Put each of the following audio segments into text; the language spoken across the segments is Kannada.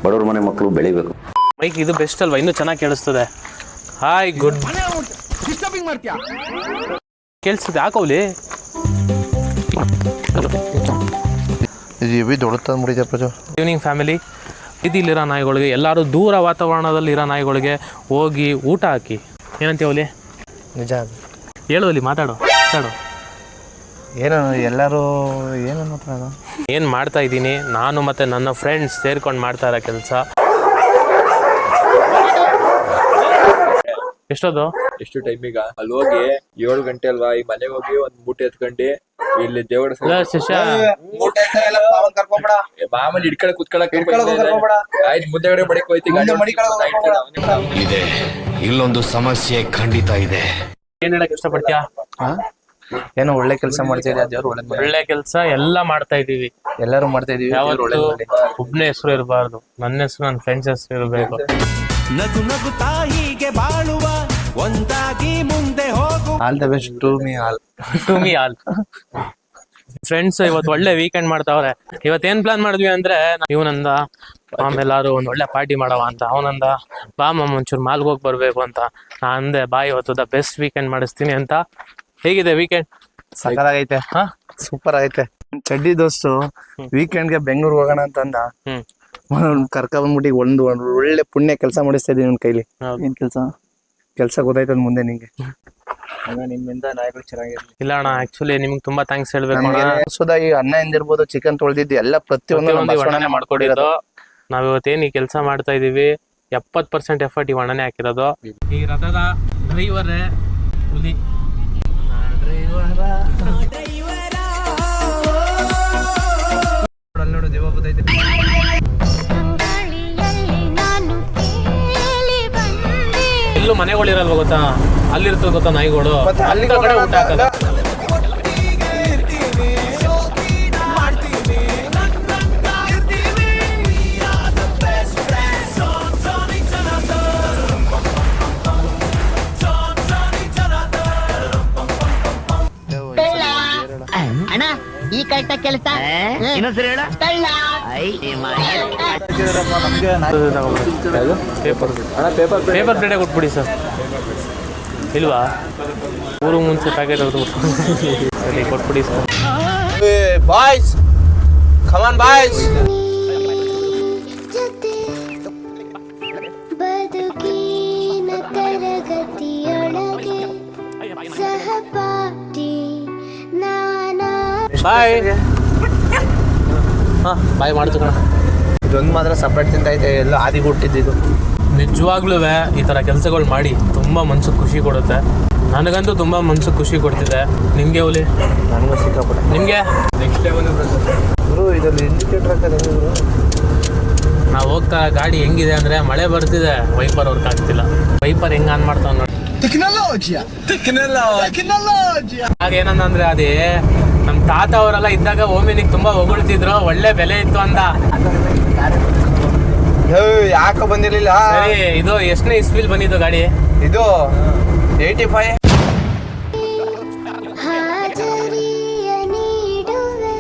ಬಡವ್ರ ಮನೆ ಮಕ್ಕಳು ಬೆಳಿಬೇಕು. ಮೈಕ್ ಇದು ಬೆಸ್ಟ್ ಅಲ್ವಾ, ಇನ್ನೂ ಚೆನ್ನಾಗಿ ಕೇಳಿಸ್ತದೆ. ಹಾಯ್ ಗುಡ್ ಕೇಳಿಸ್ತದೆ ಹಾಕೋಲಿ. ಈವ್ನಿಂಗ್ ಫ್ಯಾಮಿಲಿ ಇದಿಲ್ಲಿರೋ ನಾಯಿಗಳಿಗೆ, ಎಲ್ಲರೂ ದೂರ ವಾತಾವರಣದಲ್ಲಿ ಇರೋ ನಾಯಿಗಳಿಗೆ ಹೋಗಿ ಊಟ ಹಾಕಿ. ಏನಂತೀವಲ್ಲಿ? ನಿಜ ಹೇಳುವಲ್ಲಿ ಮಾತಾಡು. ಏನು ಎಲ್ಲರೂ ಏನು ಮಾಡ್ತಾ ಇದ್ದೀನಿ ನಾನು ಮತ್ತು ನನ್ನ ಫ್ರೆಂಡ್ಸ್ ಸೇರ್ಕೊಂಡು ಮಾಡ್ತಾ ಇರೋ ಕೆಲಸ. ಎಷ್ಟೊಂದು ಎಷ್ಟು ಟೈಮ್ ಈಗ ಅಲ್ಲಿ ಹೋಗಿ 7 ಗಂಟೆ ಅಲ್ವಾ, ಈ ಮನೆಗೆ ಹೋಗಿ ಒಂದ್ ಮೂಟೆ ಎತ್ಕೊಂಡು ಇಲ್ಲಿ ದೇವರ ಮಾಮೂಲಿ ಹಿಡ್ಕೊಳಕ್ ಕುತ್ಕೊಳಕ್ ಮುಂದೆಗಡೆ ಮಡಿಕ್ ಹೋಯ್ತಿ. ಇದೆ ಇಲ್ಲೊಂದು ಸಮಸ್ಯೆ ಖಂಡಿತ ಇದೆ. ಏನ್ ಹೇಳಕ್ ಇಷ್ಟಪಡ್ತೀಯಾ? ಏನೋ ಒಳ್ಳೆ ಕೆಲಸ ಮಾಡ್ತಿದ್ಯಾ, ದೇವ್ರು ಒಳ್ಳೆ ಕೆಲಸ ಎಲ್ಲ ಮಾಡ್ತಾ ಇದೀವಿ, ಎಲ್ಲರೂ ಮಾಡ್ತಾ ಇದೀವಿ. ಯಾವತ್ತು ಒಬ್ನೇ ಹೆಸರು ಇರಬಾರ್ದು, ನನ್ನ ಹೆಸರು ನನ್ನ ಫ್ರೆಂಡ್ಸ್ ಹೆಸರು ಇರಬೇಕು. ನಗು ನಗುತ್ತಾ ಹೀಗೆ ಬಾಳುವ, ಒಂದಾಗಿ ಮುಂದೆ ಹೋಗು. All the best to me all. Friends ಇವತ್ತು ಒಳ್ಳೆ ವೀಕೆಂಡ್ ಮಾಡ್ತಾವ್ರೆ. ಇವತ್ತೇನ್ ಪ್ಲಾನ್ ಮಾಡಿದ್ವಿ ಅಂದ್ರೆ, ಇವನಂದ ಆಮೇಲಾರು ಒಂದ್ ಒಳ್ಳೆ ಪಾರ್ಟಿ ಮಾಡವ ಅಂತ, ಅವನಂದ ಬಾ ಮಾಮ ಒಂಚೂರು ಮಾಲ್ಗೆ ಹೋಗಿ ಬರ್ಬೇಕು ಅಂತ. ನಾ ಅಂದೆ ಬಾ ಇವತ್ತು ದ ಬೆಸ್ಟ್ ವೀಕೆಂಡ್ ಮಾಡಿಸ್ತೀನಿ ಅಂತ. ಹೇಗಿದೆ ವೀಕೆಂಡ್? ಸಕಲಾಗೈತೆ, ಸೂಪರ್ ಆಗೈತೆ. ಚಡ್ಡಿ ದೋಸ್ತು ವೀಕೆಂಡ್ಗೆ ಬೆಂಗಳೂರು ಹೋಗೋಣ ಅಂತಂದ, ಕರ್ಕ ಬಂದ್ಬಿಟ್ಟು ಒಂದು ಒಳ್ಳೆ ಪುಣ್ಯ ಕೆಲಸ ಮಾಡಿಸ್ತಾ ಇದೀನಿ ನಿನ್ ಕೈಲಿ. ಏನ್ ಕೆಲಸ ಗೊತ್ತಾಯ್ತದ ಮುಂದೆ ನಿಂಗೆ. ನಿಮ್ಮಿಂದ ನಾಯಿಗಳು ಚೆನ್ನಾಗಿರ್ಲಿ. ಇಲ್ಲ ಅಣ್ಣ, ಆಕ್ಚುಲಿ ನಿಮ್ಗೆ ತುಂಬಾ ಥ್ಯಾಂಕ್ಸ್ ಹೇಳ್ಬೇಕು. ಈ ಅನ್ನ ಎಂದಿರ್ಬೋದು, ಚಿಕನ್ ತೊಳೆದಿದ್ದು ಎಲ್ಲ ಪ್ರತಿಯೊಂದು ಮಾಡ್ಕೊಡಿದ್ದು. ನಾವ್ ಇವತ್ತೇನ್ ಈ ಕೆಲಸ ಮಾಡ್ತಾ ಇದೀವಿ, 70% ಎಫರ್ಟ್ ಈ ಅಣ್ಣನೇ ಹಾಕಿರೋದು. ಈ ರಥದ ಡ್ರೈವರ್ ಹುಲಿ. ನೋಡು ದೇವ ಬತ್ತೈತೆ. ಎಲ್ಲೂ ಮನೆಗಳಿರಲ್ವ ಗೊತ್ತಾ, ಅಲ್ಲಿರ್ತದೆ ಗೊತ್ತಾ ನಾಯಿಗಳು, ಅಲ್ಲಿ ಕಡೆ ಊಟ ಹಾಕಲ್ಲ. ಅಣ್ಣ ಈ ಕರೆಕ್ಟ್ ಕೆಲಸ ಇನ್ನೊಂದ್ಸರಿ ಹೇಳ. ಪೇಪರ್ ಪ್ಲೇಟೇ ಕೊಟ್ಬಿಡಿ ಸರ್. ಇಲ್ವಾ? ಊರು ಮುಂಚೆ ಪ್ಯಾಕೆಟ್ ಸರಿ ಕೊಟ್ಬಿಡಿ sir. Boys come on boys. ಬದುಕಿನ ತರಗತಿಯೊಳಗೆ ಸಹಪಾಠಿ ನಾನಾ. ಬಾಯ್. ಬಾಯ್ ಮಾಡ್ತು ಕಣ. ಇದೊಂದು ಮಾತ್ರ ಸಪ್ರೇಟ್ ತಿಂತ ಐತೆ, ಎಲ್ಲ ಆದಿ ಹುಟ್ಟಿದ್ದು. ನಿಜವಾಗ್ಲೂ ಈ ಥರ ಕೆಲಸಗಳು ಮಾಡಿ ತುಂಬ ಮನ್ಸಿಗೆ ಖುಷಿ ಕೊಡುತ್ತೆ. ನನಗಂತೂ ತುಂಬ ಮನ್ಸಿಗೆ ಖುಷಿ ಕೊಡ್ತಿದೆ. ನಿಮಗೆ ಹುಲಿ? ನನಗೂ ಸಿಕ್ಕಾಪಟ್ಟೆ. ನಿಮಗೆ? ನೆಕ್ಸ್ಟ್ ಲೆವೆಲ್ ಗುರು ಇದರಲ್ಲಿ ಇಂಡಿಕೇಟರ್ ಹಾಕೋದು ಗುರು. ನಾವು ಹೋಗ್ತಾ ಗಾಡಿ ಹೆಂಗಿದೆ ಅಂದರೆ, ಮಳೆ ಬರ್ತಿದೆ, ವೈಪರ್ ವರ್ಕ್ ಆಗ್ತಿಲ್ಲ. ವೈಪರ್ ಹೆಂಗೆ ಆನ್ ಮಾಡ್ತಾವ ನೋಡಿ. ಹಾಗೇನಂದ್ರೆ ಅದೇ ನಮ್ಮ ತಾತ ಅವರೆಲ್ಲ ಇದ್ದಾಗ ಓಮಿನಿಗೆ ತುಂಬಾ ಹೊಗಳ್ತಿದ್ರು, ಒಳ್ಳೆ ಬೆಲೆ ಇತ್ತು ಅಂತ. ಯಾಕೆ ಬಂದಿರ್ಲಿಲ್ಲ? ಸರಿ, ಇದು ಎಷ್ಟನೇ ಇಸ್ವಿಲ್ ಬಂದಿದ್ದು ಗಾಡಿ? ಇದು 85. ಹಾಜರಿಯ ನೀಡುವೆ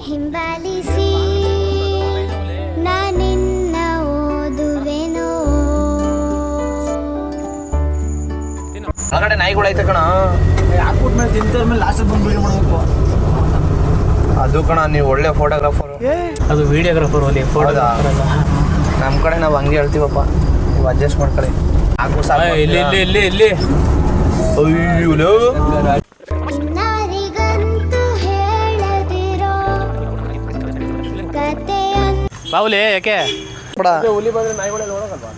ಹಿಂಬಾಲಿಸಿ ನಾನಿನ್ನ ಓದುವೆನೋ. ಒಳಗಡೆ ನಾಯಿಗಳು ಐತೆ ಕಣ. ಹಾಕ್ಬಿಟ್ಮೇಲೆ ತಿಂತದ್ಮೇಲೆ ಲಾಸ್ಟ್ ಬಂದು ಮಾಡ್ಬೇಕು. ಅದು ಕಣ, ನೀವು ಒಳ್ಳೆ ಫೋಟೋಗ್ರಾಫರ್. ಅದು ವಿಡಿಯೋಗ್ರಾಫರ್ ಅಲ್ಲಿ ಫೋಟೋ. ನಮ್ಮ ಕಡೆ ನಾವು ಹಂಗೆ ಹೇಳ್ತೀವಪ್ಪ, ನೀವು ಅಡ್ಜಸ್ಟ್ ಮಾಡ್ಕೊಳ್ಳಿ. ಇಲ್ಲಿ ಇಲ್ಲಿ ಇಲ್ಲಿ ಇಲ್ಲಿ ನಾರಿಗಂತೂ ಹೇಳದಿರೋ ಕಥೆಯ ಬಾವುಲಿ ಯಾಕೆ ಹುಲಿ ಬಂದ್ರೆ ನಾಯಿಗಳೇ ನೋಡೋಕಲ್ವಾ?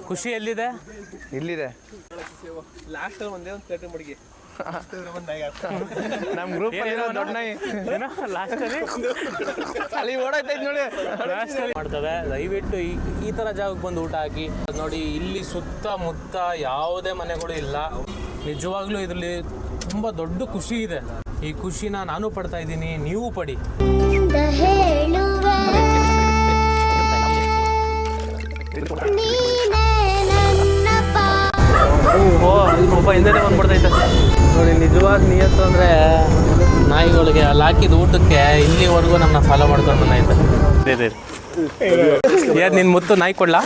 ಖುಷಿ ಎಲ್ಲಿದೆ? ಇಲ್ಲಿದೆ. ಲಾಸ್ಟ್ ಒಂದೇ ಒಂದು ಕಟ್ಟಿ ಮಡಿಗೆ ನಮ್ಮ ಗ್ರೂಪ್ ದೊಡ್ಡ ನಾಯಿ ಅಲ್ಲಿ ಓಡಾಯ್ತೈತೆ ನೋಡಿ. ಮಾಡ್ತವೆ. ದಯವಿಟ್ಟು ಈ ತರ ಜಾಗಕ್ಕೆ ಬಂದು ಊಟ ಹಾಕಿ ನೋಡಿ. ಇಲ್ಲಿ ಸುತ್ತಮುತ್ತ ಯಾವುದೇ ಮನೆಗಳು ಇಲ್ಲ. ನಿಜವಾಗ್ಲೂ ಇದರಲ್ಲಿ ತುಂಬಾ ದೊಡ್ಡ ಖುಷಿ ಇದೆ. ಈ ಖುಷಿನ ನಾನು ಪಡ್ತಾ ಇದ್ದೀನಿ, ನೀವು ಪಡಿ. ಒಬ್ಬ ಹಿಂದೆ ಬಂದ್ಬಿಡ್ತೈತೆ. ನೋಡಿ ನಿಜವಾದ ನಿಯತ್ತು ಅಂದರೆ ನಾಯಿಗಳಿಗೆ ಅಲ್ಲಿ ಹಾಕಿದ ಊಟಕ್ಕೆ ಇಲ್ಲಿವರೆಗೂ ನಮ್ಮನ್ನ ಫಾಲೋ ಮಾಡ್ಕೊಂಡು ಬಂದೈತೆ. ಏನ್ ನಿನ್ ಮುತ್ತು ನಾಯಿ ಕೊಡ್ಲಾ?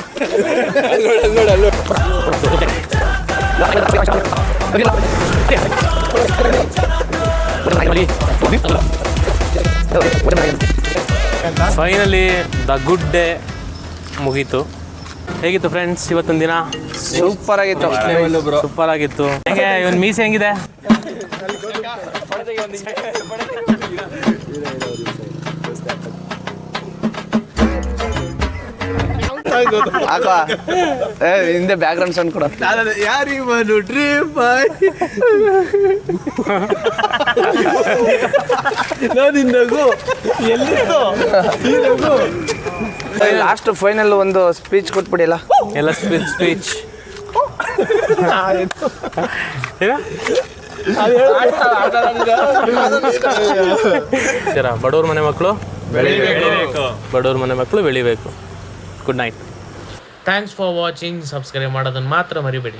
ಫೈನಲಿ ದ ಗುಡ್ ಡೇ ಮುಗೀತು. ಹೇಗಿತ್ತು ಫ್ರೆಂಡ್ಸ್ ಇವತ್ತಿನ ದಿನ? ಸೂಪರ್ ಆಗಿತ್ತು. ಸೂಪರ್ ಆಗಿತ್ತು. ಹೇಗೆ ಇವನ್ ಮೀಸೆ ಹೆಂಗಿದೆ? ಹಾಕೋ ಹಿಂದೆ ಬ್ಯಾಕ್ ಗ್ರೌಂಡ್ ಸೌಂಡ್ ಕೊಡ. ಯಾರಿವನು ಡ್ರೀಮ್ ಬಾಯ್ ನಗು ಎಲ್ಲಿತ್ತು ಈ ನಗು. ಲಾಸ್ಟ್ ಫೈನಲ್ ಒಂದು ಸ್ಪೀಚ್ ಕೊಟ್ಬಿಡಿಲ್ಲ. ಎಲ್ಲ ಸ್ಪೀಚ್ ಬಡವ್ರ ಮನೆ ಮಕ್ಕಳು ಬೆಳಿಬೇಕು, ಬಡವ್ರ ಮನೆ ಮಕ್ಕಳು ಬೆಳಿಬೇಕು. Good night. Thanks for watching. Subscribe ಮಾಡೋದನ್ನು ಮಾತ್ರ ಮರಿಬೇಡಿ.